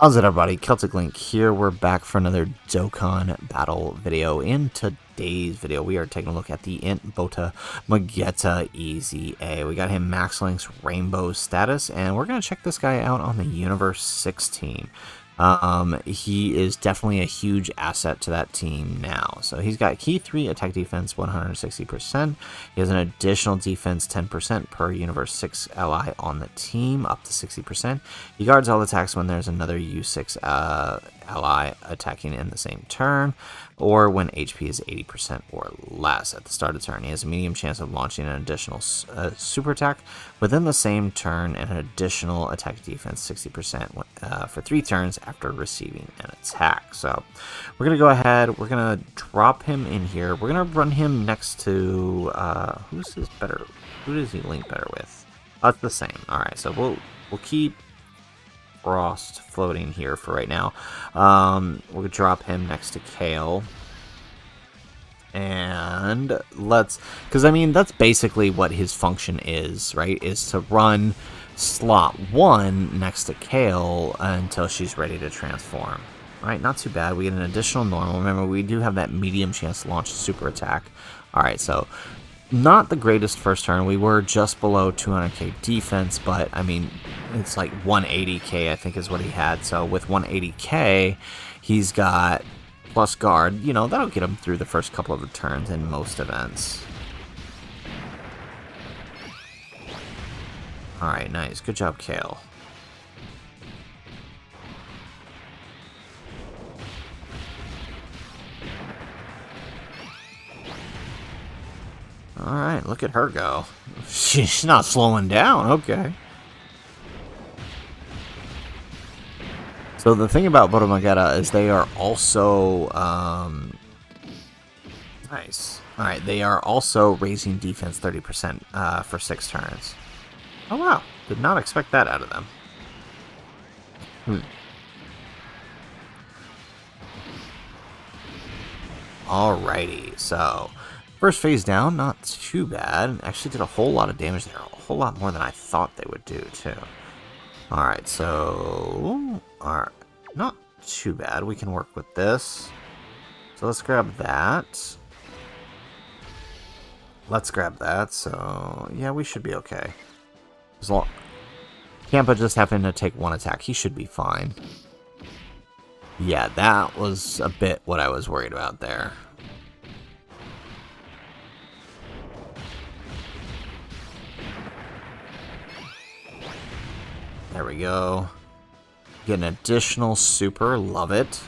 How's it, everybody? Celtic Link here. We're back for another Dokkan battle video. In today's video, we are taking a look at the INT Bota MAgetta EZA. We got him Max Link's Rainbow status, and we're going to check this guy out on the Universe 6 team. He is definitely a huge asset to that team now. So he's got key 3, attack defense 160%. He has an additional defense 10% per Universe 6 ally on the team, up to 60%. He guards all attacks when there's another U6 ally attacking in the same turn, or when HP is 80% or less at the start of the turn. He has a medium chance of launching an additional super attack within the same turn, and an additional attack defense 60% for 3 turns after receiving an attack. So we're going to go ahead, we're going to drop him in here. We're going to run him next to, who does he link better with? It's the same. Alright, so we'll keep Frost floating here for right now. We'll drop him next to Kale. And because I mean, that's basically what his function is, right? Is to run slot 1 next to Kale until she's ready to transform. Alright, not too bad. We get an additional normal. Remember, we do have that medium chance to launch a super attack. Alright, so not the greatest first turn. We were just below 200k defense, but I mean, it's like 180k I think is what he had. So with 180k, he's got plus guard. You know, that'll get him through the first couple of turns in most events. Alright, nice. Good job, Kale. Alright, look at her go. She's not slowing down, okay. So the thing about Bota MAgetta is they are also, nice. Alright, they are also raising defense 30% for 6 turns. Oh wow, did not expect that out of them. Alrighty, so first phase down, not too bad. Actually did a whole lot of damage there. A whole lot more than I thought they would do, too. Alright, so not too bad. We can work with this. So let's grab that. Let's grab that. So, yeah, we should be okay. As long Campa just having to take 1 attack. He should be fine. Yeah, that was a bit what I was worried about there. There we go. Get an additional super. Love it.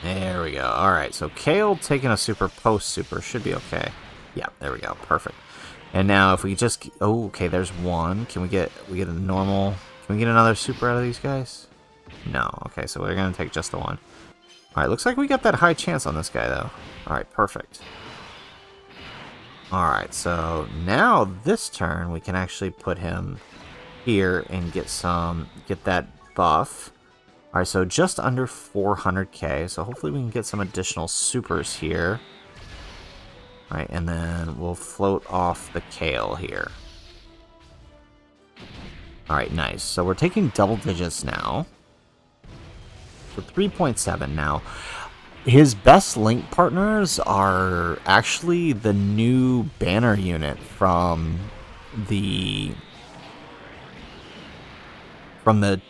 There we go. Alright, so Kale taking a super post-super should be okay. Yeah, there we go. Perfect. And now if we just... Oh, okay, there's 1. Can we get a normal... Can we get another super out of these guys? No. Okay, so we're going to take just the 1. Alright, looks like we got that high chance on this guy, though. Alright, perfect. Alright, so now this turn we can actually put him here and get that buff. Alright, so just under 400k, so hopefully we can get some additional supers here. Alright, and then we'll float off the Kale here. Alright, nice. So we're taking double digits now. So 3.7 now. His best link partners are actually the new banner unit from the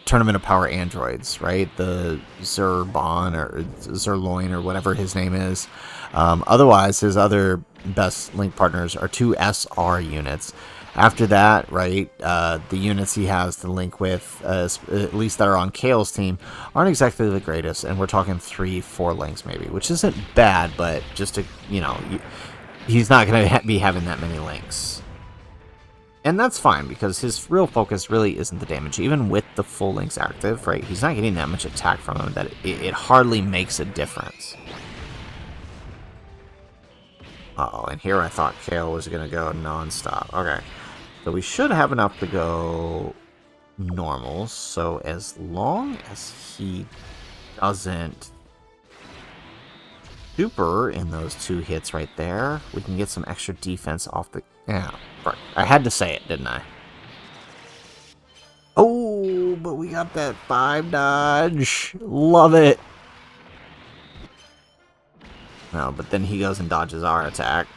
Tournament of Power Androids, right? The Zerbon or Zerloin or whatever his name is. Otherwise, his other best link partners are 2 SR units. After that, right, the units he has to link with, at least that are on Kale's team, aren't exactly the greatest, and we're talking 3-4 links maybe, which isn't bad, but just to, you know, he's not going to be having that many links. And that's fine, because his real focus really isn't the damage. Even with the full links active, right, he's not getting that much attack from him that it hardly makes a difference. Uh-oh, and here I thought Kale was going to go non-stop. Okay. So we should have enough to go normals. So as long as he doesn't super in those 2 hits right there, we can get some extra defense off the... Yeah, right. I had to say it, didn't I? Oh, but we got that 5 dodge. Love it. No, but then he goes and dodges our attack.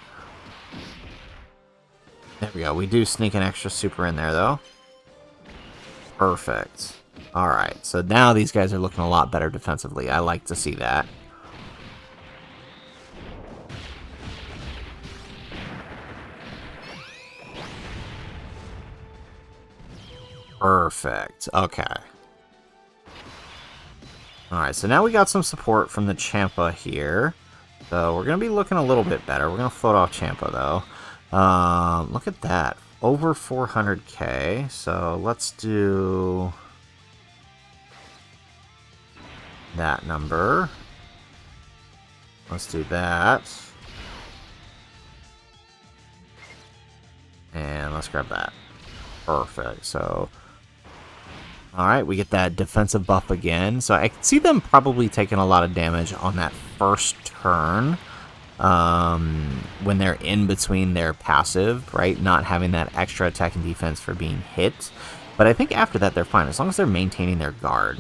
There we go. We do sneak an extra super in there, though. Perfect. Alright, so now these guys are looking a lot better defensively. I like to see that. Perfect. Okay. Alright, so now we got some support from the Champa here. So we're going to be looking a little bit better. We're going to float off Champa, though. Look at that. Over 400k. So let's do that number. Let's do that. And let's grab that. Perfect. So, alright, we get that defensive buff again. So I can see them probably taking a lot of damage on that first turn. When they're in between their passive, right? Not having that extra attack and defense for being hit. But I think after that they're fine, as long as they're maintaining their guard.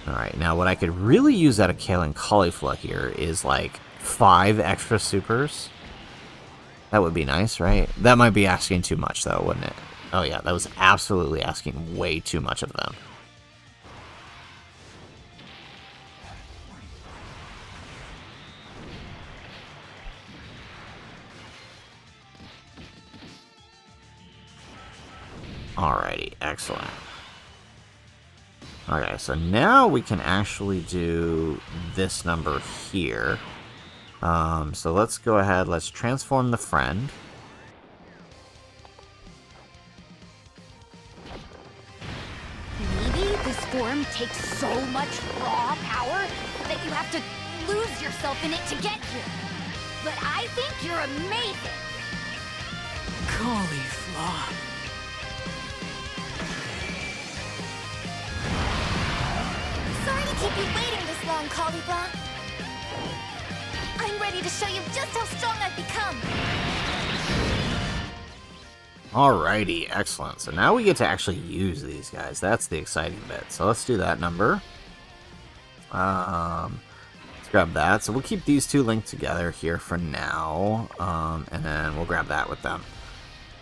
Alright, now what I could really use out of Kale and Caulifla here is like 5 extra supers. That would be nice, right? That might be asking too much, though, wouldn't it? Oh, yeah, that was absolutely asking way too much of them. Alrighty, excellent. Okay, so now we can actually do this number here. So let's go ahead, let's transform the friend. Maybe this form takes so much raw power that you have to lose yourself in it to get here. But I think you're amazing. Caulifla. Sorry to keep you waiting this long, Caulifla. I'm ready to show you just how strong I've become. Alrighty, excellent. So now we get to actually use these guys. That's the exciting bit. So let's do that number. Let's grab that. So we'll keep these 2 linked together here for now. And then we'll grab that with them.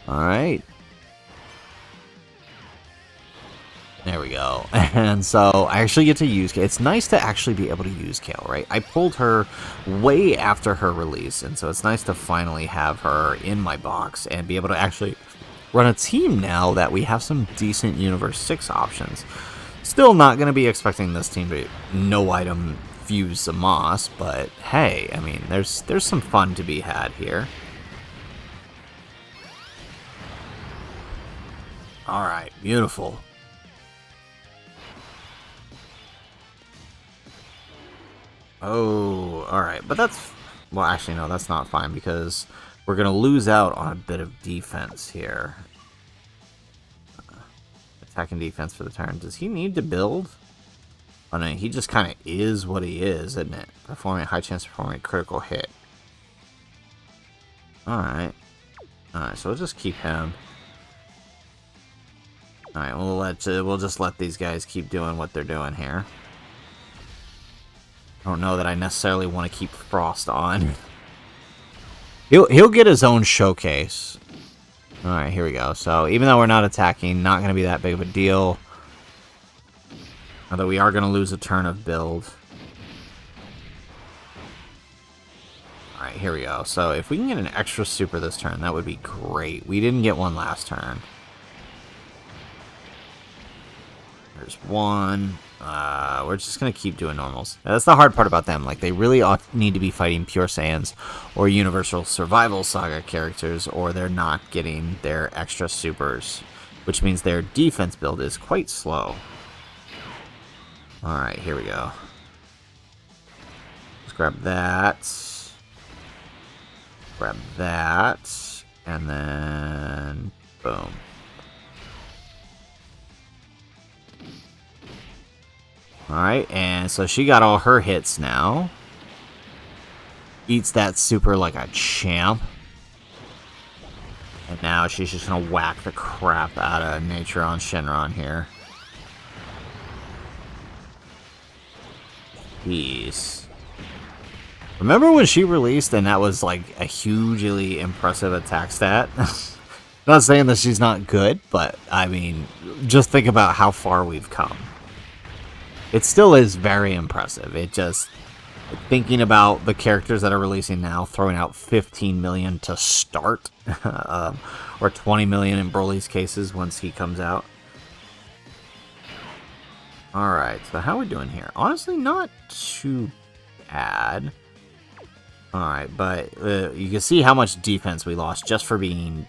Alright. There we go. And so I actually get to use Kale. It's nice to actually be able to use Kale, right? I pulled her way after her release, and so it's nice to finally have her in my box and be able to actually run a team now that we have some decent Universe 6 options. Still not going to be expecting this team to no-item fuse the Moss, but hey, I mean, there's some fun to be had here. Alright, beautiful. Oh, alright, but that's... Well, actually, no, that's not fine, because we're going to lose out on a bit of defense here. Attack and defense for the turn. Does he need to build? Oh, no, he just kind of is what he is, isn't it? Performing a high chance of performing a critical hit. Alright. Alright, so we'll just keep him. Alright, we'll just let these guys keep doing what they're doing here. I don't know that I necessarily want to keep Frost on. He'll get his own showcase. Alright, here we go. So, even though we're not attacking, not going to be that big of a deal. Although we are going to lose a turn of build. Alright, here we go. So, if we can get an extra super this turn, that would be great. We didn't get one last turn. There's one. We're just going to keep doing normals. That's the hard part about them. Like, they really need to be fighting Pure Saiyans or Universal Survival Saga characters, or they're not getting their extra supers, which means their defense build is quite slow. Alright, here we go. Let's grab that. Grab that. And then... boom. Alright, and so she got all her hits now. eats that super like a champ. And now she's just gonna whack the crap out of Nature on Shinron here. Jeez. Remember when she released and that was like a hugely impressive attack stat? Not saying that she's not good, but I mean, just think about how far we've come. It still is very impressive. It just, thinking about the characters that are releasing now, throwing out 15 million to start, or 20 million in Broly's cases once he comes out. Alright, so how are we doing here? Honestly, not too bad. Alright, but you can see how much defense we lost just for being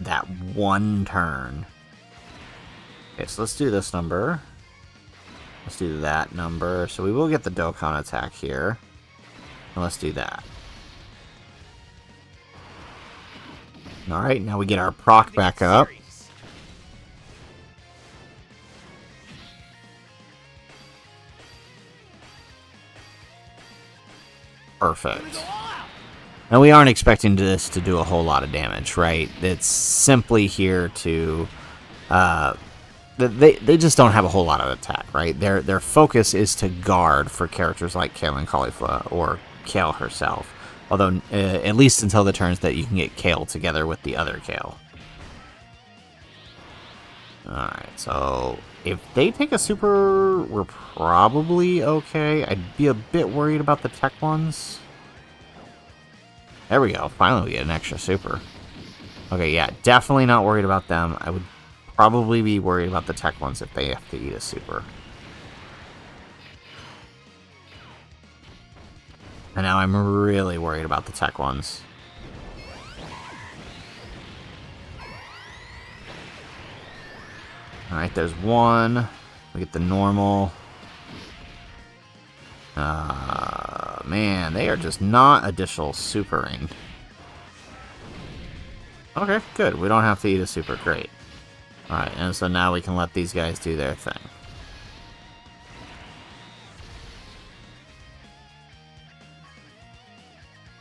that one turn. Okay, so let's do this number. Let's do that number. So we will get the Dokkan attack here. And let's do that. Alright, now we get our proc back up. Perfect. Now we aren't expecting this to do a whole lot of damage, right? It's simply here to... They just don't have a whole lot of attack, right? Their focus is to guard for characters like Kale and Caulifla, or Kale herself. Although, at least until the turns that you can get Kale together with the other Kale. Alright, so if they take a super, we're probably okay. I'd be a bit worried about the tech ones. There we go. Finally, we get an extra super. Okay, yeah, definitely not worried about them. I would probably be worried about the tech ones if they have to eat a super. And now I'm really worried about the tech ones. Alright, there's one. We get the normal. Man, they are just not additional supering. Okay, good. We don't have to eat a super. Great. Alright, and so now we can let these guys do their thing.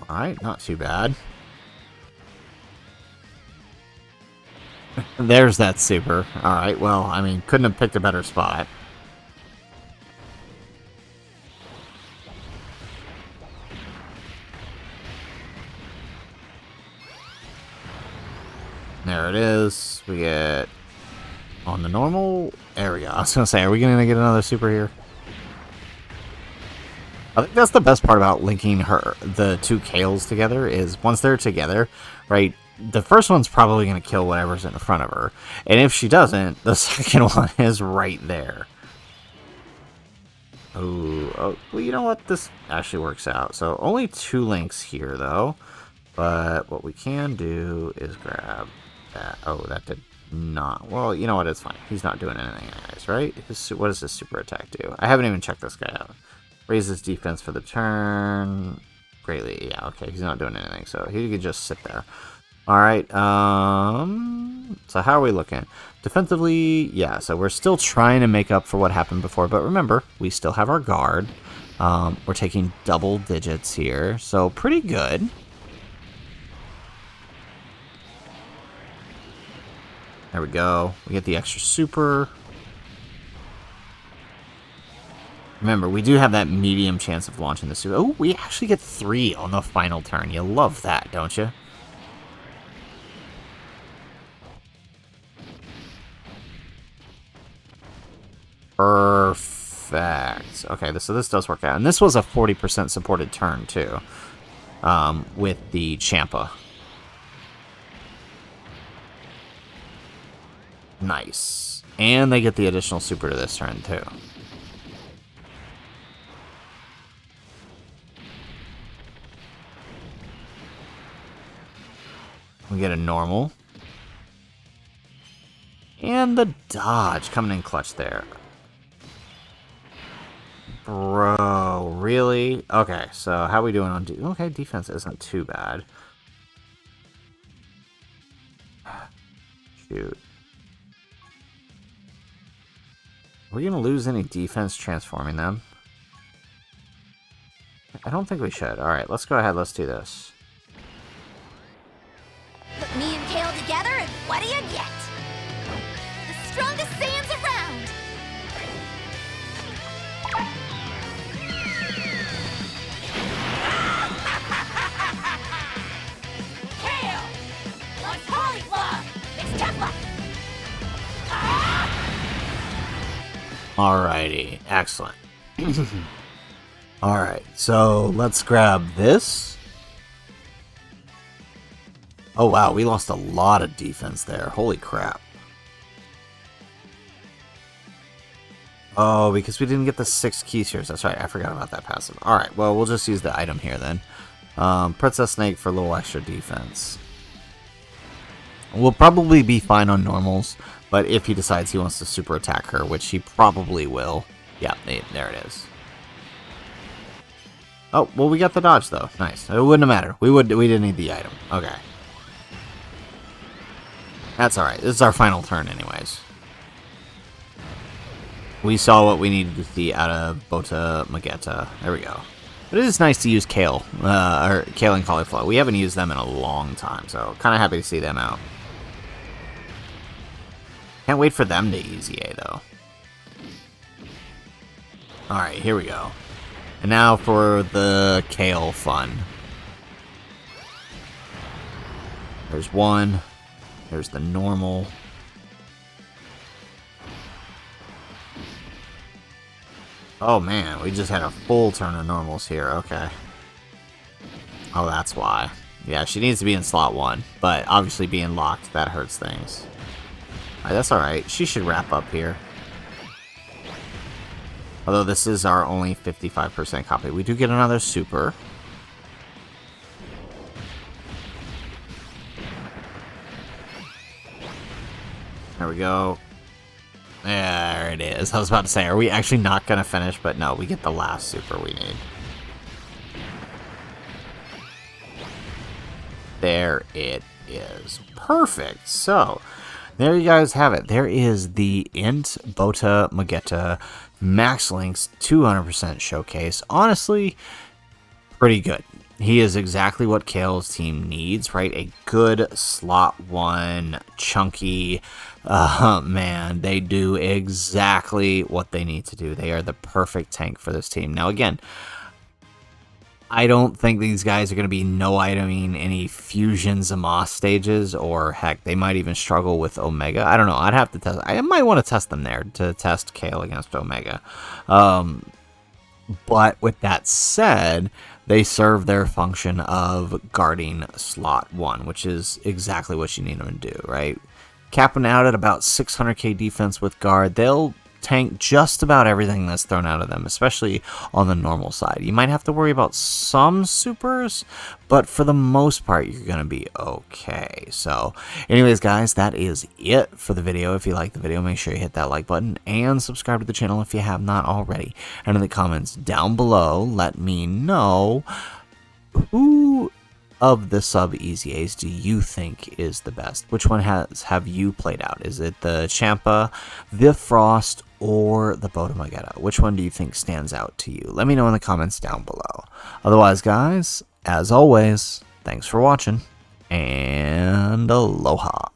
Alright, not too bad. There's that super. Alright, well, I mean, couldn't have picked a better spot. There it is. We get on the normal area. I was gonna say, are we gonna get another super here? I think that's the best part about linking the two Kales together, is once they're together, right, the first one's probably gonna kill whatever's in front of her. And if she doesn't, the second one is right there. Oh, well, you know what? This actually works out. So only 2 links here, though. But what we can do is grab that. Oh, that did not. Well, you know what? It's fine. He's not doing anything anyways, right? What does his super attack do? I haven't even checked this guy out. Raises defense for the turn. Greatly. Yeah, okay. He's not doing anything, so he could just sit there. Alright, so how are we looking? Defensively, yeah, so we're still trying to make up for what happened before, but remember, we still have our guard. We're taking double digits here, so pretty good. There we go. We get the extra super. Remember, we do have that medium chance of launching the super. Oh, we actually get 3 on the final turn. You love that, don't you? Perfect. Okay, so this does work out. And this was a 40% supported turn, too. With the Champa. Nice. And they get the additional super to this turn, too. We get a normal. And the dodge coming in clutch there. Bro, really? Okay, so how are we doing on okay, defense isn't too bad. Shoot. Are we going to lose any defense transforming them? I don't think we should. Alright, let's go ahead. Let's do this. Put me and Kale together, and what do you get? The strongest Saiyans around! Kale! Launch Polyflaw! It's Tefla! Alrighty, excellent. Alright, so let's grab this. Oh wow, we lost a lot of defense there. Holy crap. Oh, because we didn't get the 6 key spheres. That's right, I forgot about that passive. Alright, well, we'll just use the item here then. Princess Snake for a little extra defense. We'll probably be fine on normals, but if he decides he wants to super attack her, which he probably will. Yeah, there it is. Oh, well, we got the dodge, though. Nice. It wouldn't have mattered. We didn't need the item. Okay. That's alright. This is our final turn anyways. We saw what we needed to see out of Bota MAgetta. There we go. But it is nice to use Kale, or Kale and Cauliflower. We haven't used them in a long time, so kind of happy to see them out. Can't wait for them to EZA, though. Alright, here we go. And now for the Kale fun. There's one. There's the normal. Oh man, we just had a full turn of normals here. Okay. Oh, that's why. Yeah, she needs to be in slot 1, but obviously being locked, that hurts things. Alright, that's alright. She should wrap up here. Although this is our only 55% copy. We do get another super. There we go. There it is. I was about to say, are we actually not going to finish? But no, we get the last super we need. There it is. Perfect. So, there you guys have it. There is the INT Bota MAgetta Max Links 200% showcase. Honestly, pretty good. He is exactly what Kale's team needs, right? A good slot 1, chunky, man, they do exactly what they need to do. They are the perfect tank for this team. Now, again, I don't think these guys are going to be no-iteming any Fusion Zamath stages, or heck, they might even struggle with Omega. I don't know. I'd have to test. I might want to test them there to test Kale against Omega. But with that said, they serve their function of guarding slot 1, which is exactly what you need them to do, right? Capping out at about 600k defense with guard, they'll tank just about everything that's thrown out of them, especially on the normal side. You might have to worry about some supers, but for the most part, you're going to be okay. So, anyways, guys, that is it for the video. If you like the video, make sure you hit that like button and subscribe to the channel if you have not already. And in the comments down below, let me know who of the sub EZAs do you think is the best? Which one have you played out? Is it the Champa, the Frost, or the Bota MAgetta? Which one do you think stands out to you? Let me know in the comments down below. Otherwise, guys, as always, thanks for watching, and aloha.